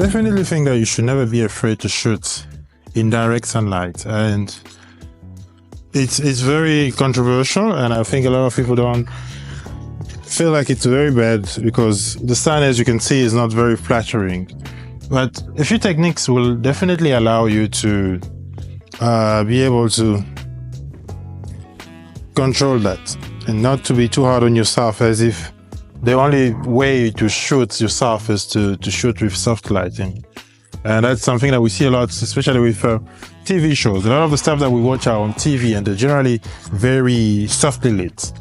definitely think that you should never be afraid to shoot in direct sunlight, and it's very controversial, and I think a lot of people don't feel like it's very bad because the sun, as you can see, is not very flattering. But a few techniques will definitely allow you to be able to control that and not to be too hard on yourself, as if the only way to shoot yourself is to shoot with soft lighting. And that's something that we see a lot, especially with TV shows. A lot of the stuff that we watch are on TV, and they're generally very softly lit.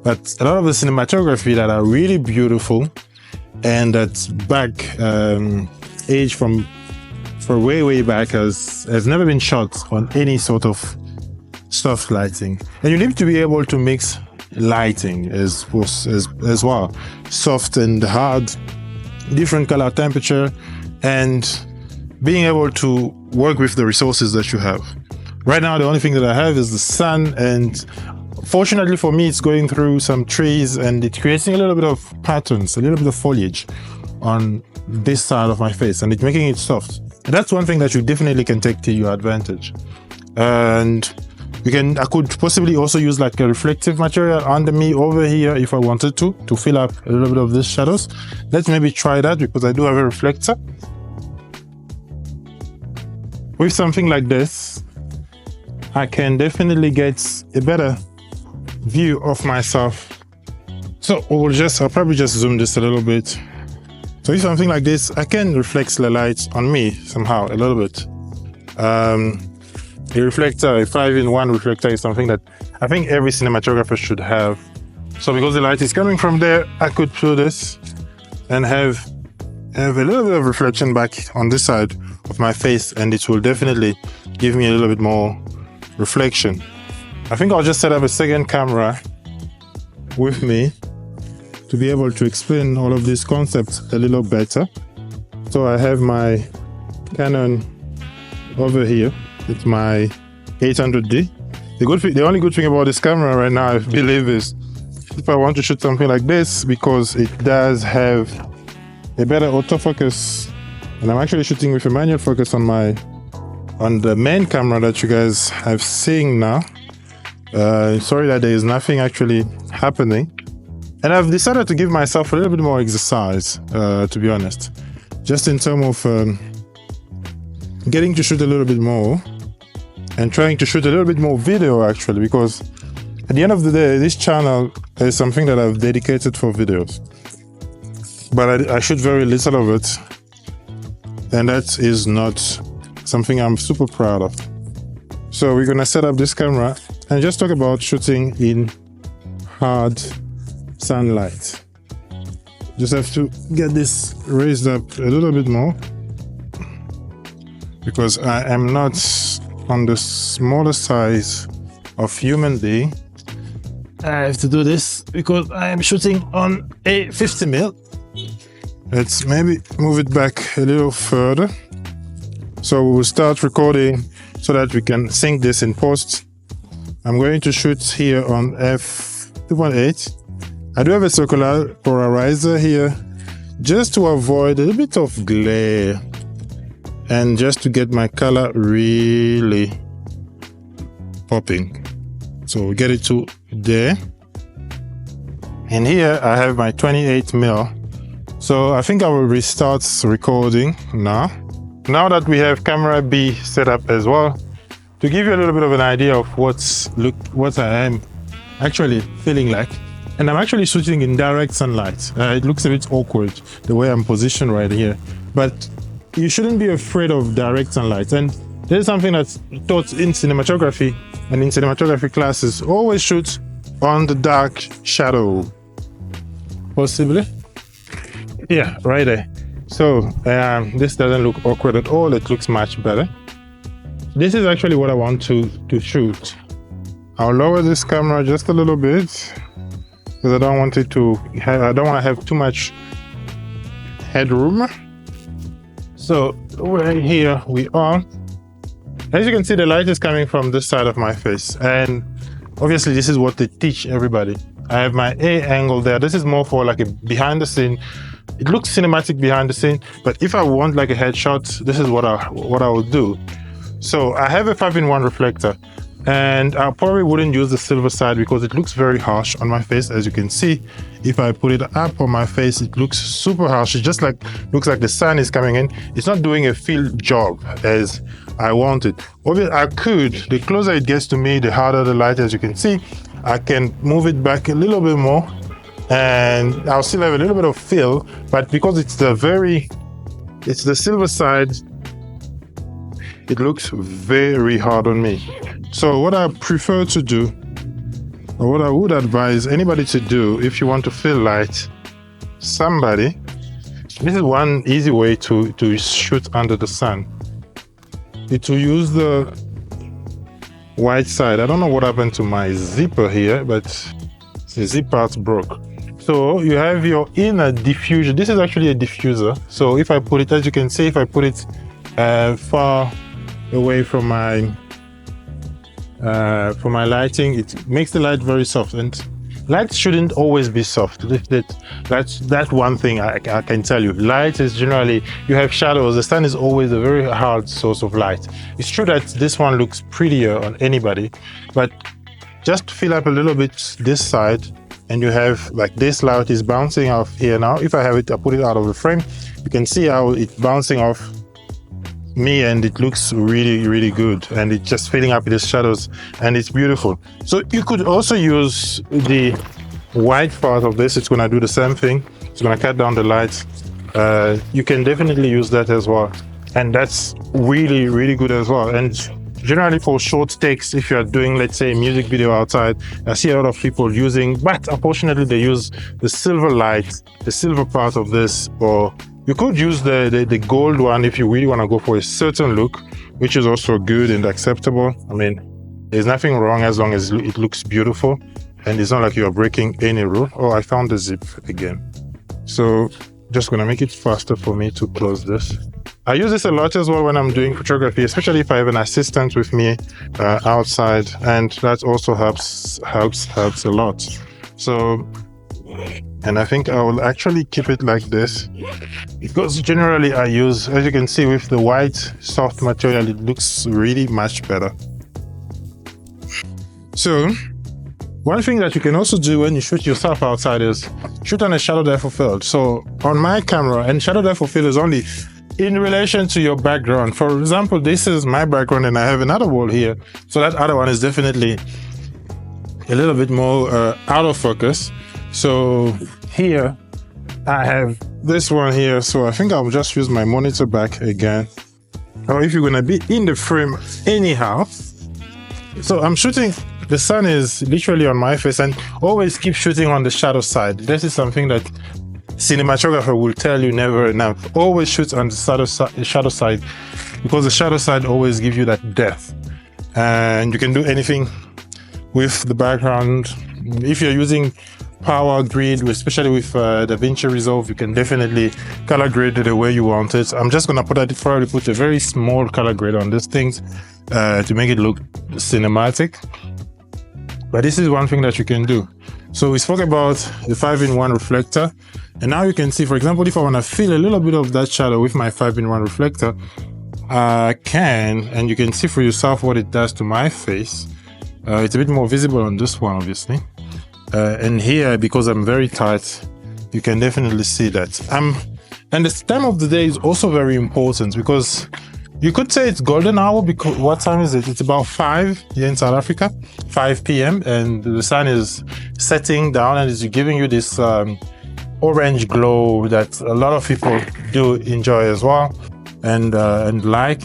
But a lot of the cinematography that are really beautiful and that's back age from way back has never been shot on any sort of soft lighting. And you need to be able to mix lighting as well, soft and hard, different color temperature, and being able to work with the resources that you have. Right now, the only thing that I have is the sun, and fortunately for me, it's going through some trees and it's creating a little bit of patterns, a little bit of foliage on this side of my face, and it's making it soft. And that's one thing that you definitely can take to your advantage. And I could possibly also use like a reflective material under me over here if I wanted to fill up a little bit of these shadows. Let's maybe try that, because I do have a reflector. With something like this, I can definitely get a better view of myself. So I'll probably just zoom this a little bit. So with something like this, I can reflect the light on me somehow a little bit. A reflector, a 5-in-1 reflector, is something that I think every cinematographer should have. So because the light is coming from there, I could do this and have a little bit of reflection back on this side of my face, and it will definitely give me a little bit more reflection. I think I'll just set up a second camera with me to be able to explain all of these concepts a little better. So I have my Canon over here. It's my 800D. The only good thing about this camera right now, I believe, is if I want to shoot something like this, because it does have a better autofocus, and I'm actually shooting with a manual focus on the main camera that you guys have seen now. Sorry that there is nothing actually happening. And I've decided to give myself a little bit more exercise, to be honest, just in terms of getting to shoot a little bit more and trying to shoot a little bit more video, actually, because at the end of the day, this channel is something that I've dedicated for videos, but I shoot very little of it, and that is not something I'm super proud of. So we're gonna set up this camera and just talk about shooting in hard sunlight. Just have to get this raised up a little bit more, because I am not on the smaller size of human being. I have to do this because I am shooting on a 50mm. Let's maybe move it back a little further. So we will start recording so that we can sync this in post. I'm going to shoot here on f2.8. I do have a circular polarizer here just to avoid a little bit of glare and just to get my color really popping. So we get it to there. And here I have my 28mm. So I think I will restart recording now. Now that we have camera B set up as well, to give you a little bit of an idea of what I am actually feeling like. And I'm actually shooting in direct sunlight. It looks a bit awkward the way I'm positioned right here, but you shouldn't be afraid of direct sunlight. And this is something that's taught in cinematography and in cinematography classes. Always shoot on the dark shadow. Possibly. Yeah, right there. So this doesn't look awkward at all. It looks much better. This is actually what I want to shoot. I'll lower this camera just a little bit because I don't want to have too much headroom. So right here we are. As you can see, the light is coming from this side of my face, and obviously this is what they teach everybody. I have my A angle there. This is more for like a behind the scene. It looks cinematic behind the scene, but if I want like a headshot, this is what I will do. So I have a 5-in-1 reflector, and I probably wouldn't use the silver side because it looks very harsh on my face. As you can see, if I put it up on my face, it looks super harsh. It just like looks like the sun is coming in. It's not doing a field job as I want it. Obviously, I could, the closer it gets to me, the harder the light. As you can see, I can move it back a little bit more and I'll still have a little bit of fill, but because it's the silver side, it looks very hard on me. So what I prefer to do, or what I would advise anybody to do if you want to fill light somebody, this is one easy way to shoot under the sun. It's to use the white side. I don't know what happened to my zipper here, but the zip part broke. So you have your inner diffuser. This is actually a diffuser. So if I put it, as you can see, if I put it far away from my lighting, it makes the light very soft. And light shouldn't always be soft. That's one thing I can tell you. Light is generally, you have shadows. The sun is always a very hard source of light. It's true that this one looks prettier on anybody, but just fill up a little bit this side, and you have like this light is bouncing off here now. If I have it, I put it out of the frame. You can see how it's bouncing off me, and it looks really, really good, and it's just filling up with the shadows, and it's beautiful. So you could also use the white part of this. It's gonna do the same thing. It's gonna cut down the lights. You can definitely use that as well, and that's really, really good as well. And generally for short takes, if you are doing, let's say, a music video outside, I see a lot of people using, but unfortunately they use the silver light, the silver part of this, or you could use the gold one if you really want to go for a certain look, which is also good and acceptable. I mean, there's nothing wrong as long as it looks beautiful and it's not like you're breaking any rule. Oh, I found the zip again. So just gonna make it faster for me to close this. I use this a lot as well when I'm doing photography, especially if I have an assistant with me outside, and that also helps a lot. So, and I think I will actually keep it like this, because generally I use, as you can see, with the white soft material, it looks really much better. So one thing that you can also do when you shoot yourself outside is shoot on a shadow depth of field. So on my camera, and shadow depth of field is only in relation to your background. For example, this is my background and I have another wall here. So that other one is definitely a little bit more out of focus. So here I have this one here. So I think I'll just use my monitor back again. Or if you're gonna be in the frame anyhow. So I'm shooting, the sun is literally on my face, and always keep shooting on the shadow side. This is something that cinematographer will tell you never enough. Always shoot on the shadow side, because the shadow side always gives you that depth. And you can do anything with the background. If you're using power grid, especially with DaVinci Resolve, you can definitely color grade it the way you want it. I'm just gonna probably put a very small color grade on these things to make it look cinematic. But this is one thing that you can do. So we spoke about the 5-in-1 reflector, and now you can see, for example, if I want to fill a little bit of that shadow with my 5-in-1 reflector, I can, and you can see for yourself what it does to my face. It's a bit more visible on this one, obviously. And here, because I'm very tight, you can definitely see that. And the time of the day is also very important, because you could say it's golden hour, because what time is it? It's about 5 here in South Africa, 5 p.m. and the sun is setting down and it's giving you this orange glow that a lot of people do enjoy as well and like.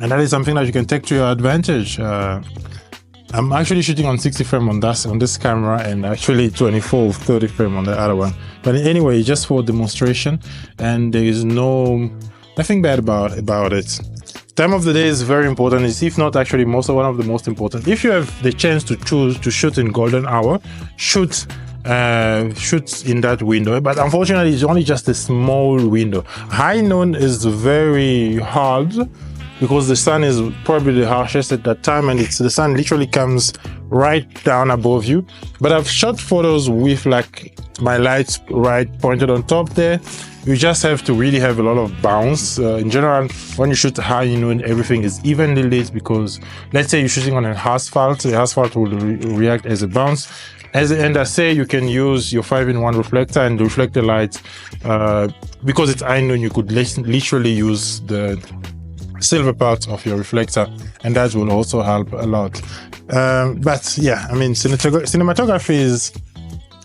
And that is something that you can take to your advantage. I'm actually shooting on 60 frame on this camera, and actually 24 or 30 frame on the other one. But anyway, just for demonstration, and there is nothing bad about it. Time of the day is very important. It's, if not actually one of the most important. If you have the chance to choose to shoot in golden hour, shoot in that window. But unfortunately, it's only just a small window. High noon is very hard, because the sun is probably the harshest at that time, and the sun literally comes right down above you. But I've shot photos with like my lights right pointed on top there. You just have to really have a lot of bounce. In general, when you shoot high, everything is evenly lit, because let's say you're shooting on an asphalt, the asphalt will react as a bounce. And I say you can use your 5-in-1 reflector and reflect the light. Because it's high noon, you could literally use the silver part of your reflector, and that will also help a lot. But yeah, I mean, cinematography is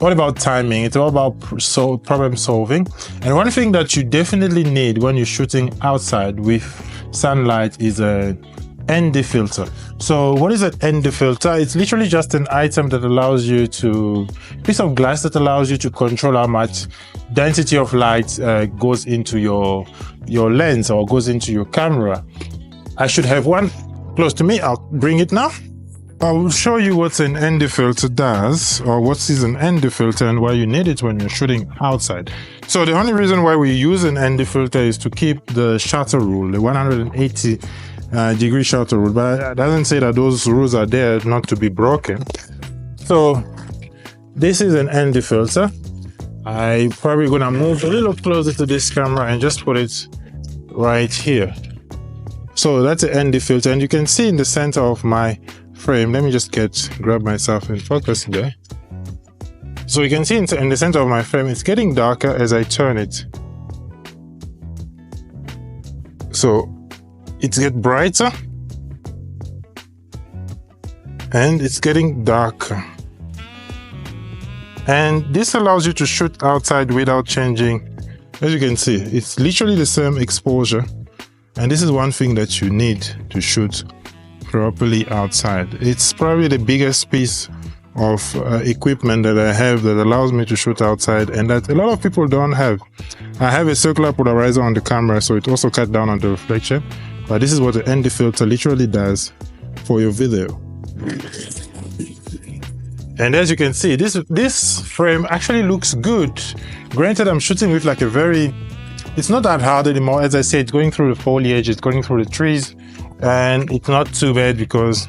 all about timing. It's all about problem solving. And one thing that you definitely need when you're shooting outside with sunlight is a ND filter. So what is an ND filter? It's literally just an item that allows you to, piece of glass that allows you to control how much density of light goes into your lens or goes into your camera. I should have one close to me. I'll bring it now. I will show you what an ND filter does, or what is an ND filter and why you need it when you're shooting outside. So the only reason why we use an ND filter is to keep the shutter rule, the 180 degree shutter rule, but it doesn't say that those rules are there not to be broken. So this is an ND filter. I'm probably gonna move a little closer to this camera and just put it right here. So that's an ND filter, and you can see in the center of my frame, let me just grab myself in focus there. So you can see in the center of my frame, it's getting darker as I turn it. So it's getting brighter and it's getting darker. And this allows you to shoot outside without changing. As you can see, it's literally the same exposure. And this is one thing that you need to shoot properly outside. It's probably the biggest piece of equipment that I have that allows me to shoot outside, and that a lot of people don't have. I have a circular polarizer on the camera, so it also cuts down on the reflection. But this is what the ND filter literally does for your video. And as you can see, this frame actually looks good. Granted, I'm shooting with like it's not that hard anymore. As I said, it's going through the foliage, it's going through the trees, and it's not too bad because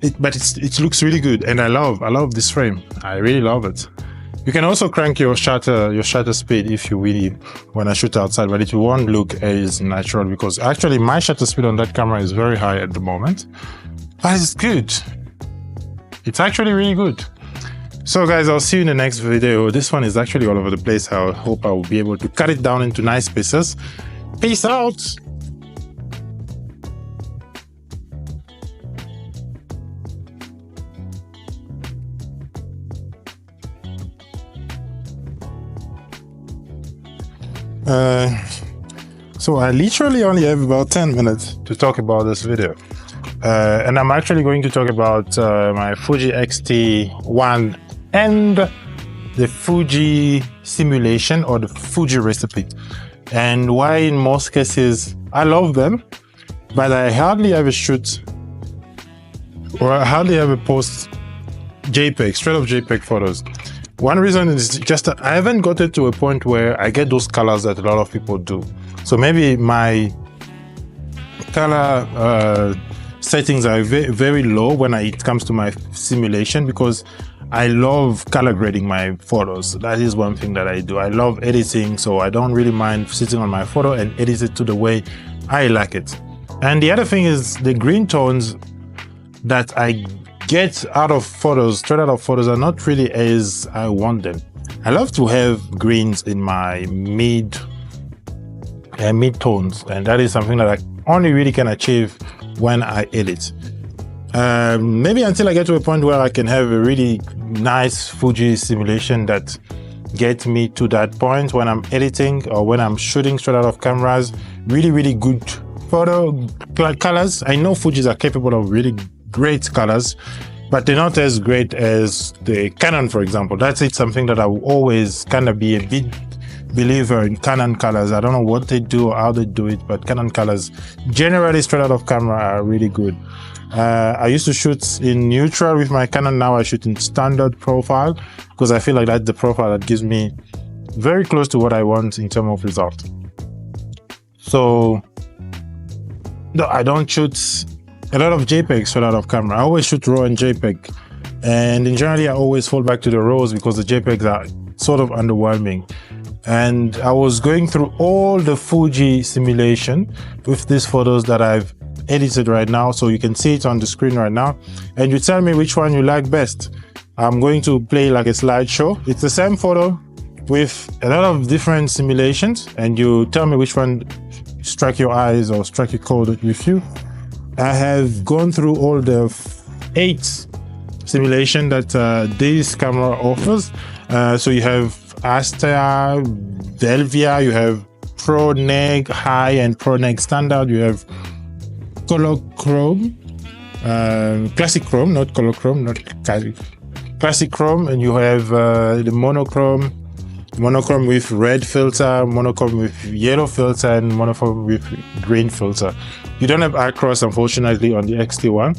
it looks really good. And I love this frame. I really love it. You can also crank your shutter speed if you really want to shoot outside, but it won't look as natural, because actually my shutter speed on that camera is very high at the moment. But it's good. It's actually really good. So guys, I'll see you in the next video. This one is actually all over the place. I hope I will be able to cut it down into nice pieces. Peace out. So I literally only have about 10 minutes to talk about this video. And I'm actually going to talk about my Fuji X-T1 and the Fuji simulation, or the Fuji recipe, and why in most cases I love them, but I hardly ever shoot or I hardly ever post JPEG, straight up JPEG photos. One reason is just that I haven't gotten to a point where I get those colors that a lot of people do. So maybe my color settings are very low when it comes to my simulation, because I love color grading my photos. That is one thing that I do. I love editing, so I don't really mind sitting on my photo and edit it to the way I like it. And the other thing is the green tones that I get out of photos, straight out of photos, are not really as I want them. I love to have greens in my mid tones, and that is something that I only really can achieve when I edit. Maybe until I get to a point where I can have a really nice Fuji simulation that gets me to that point when I'm editing or when I'm shooting straight out of cameras, really good photo colors. I know Fujis are capable of really great colors, but they're not as great as the Canon, for example. That's something that I will always kind of be a big believer in. Canon colors. I don't know what they do or how they do it, but Canon colors generally straight out of camera are really good. I used to shoot in neutral with my Canon. Now I shoot in standard profile, because I feel like that's the profile that gives me very close to what I want in terms of result. So no, I don't shoot a lot of JPEGs shot out of camera. I always shoot RAW and JPEG, and in generally I always fall back to the RAWs because the JPEGs are sort of underwhelming. And I was going through all the Fuji simulation with these photos that I've edited right now, so you can see it on the screen right now, and you tell me which one you like best. I'm going to play like a slideshow. It's the same photo with a lot of different simulations, and you tell me which one strike your eyes or strike a chord with you. I have gone through all the 8 simulation that this camera offers. So you have Astra, Velvia, you have Pro Neg High and Pro Neg Standard, you have Color Chrome, Classic Chrome, not Color Chrome, not Classic Chrome, and you have the monochrome with red filter, monochrome with yellow filter, and monochrome with green filter. You don't have across, unfortunately, on the X-T1.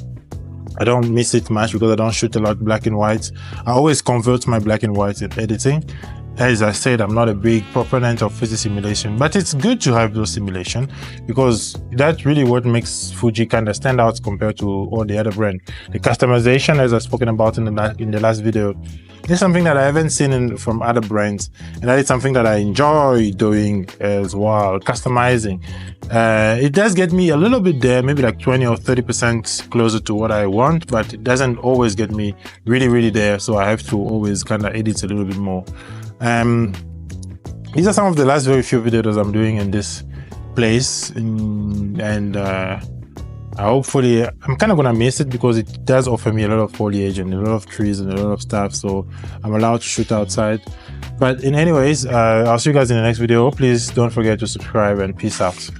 I don't miss it much because I don't shoot a lot black and white. I always convert my black and white in editing. As I said, I'm not a big proponent of Fuji simulation, but it's good to have those simulation because that's really what makes Fuji kind of stand out compared to all the other brands. The customization, as I've spoken about in the last video, is something that I haven't seen from other brands, and that is something that I enjoy doing as well, customizing. It does get me a little bit there, maybe like 20 or 30% closer to what I want, but it doesn't always get me really there, so I have to always kind of edit a little bit more. These are some of the last very few videos I'm doing in this place, and hopefully I'm kind of gonna miss it because it does offer me a lot of foliage and a lot of trees and a lot of stuff, so I'm allowed to shoot outside. But anyways, I'll see you guys in the next video. Please don't forget to subscribe, and peace out.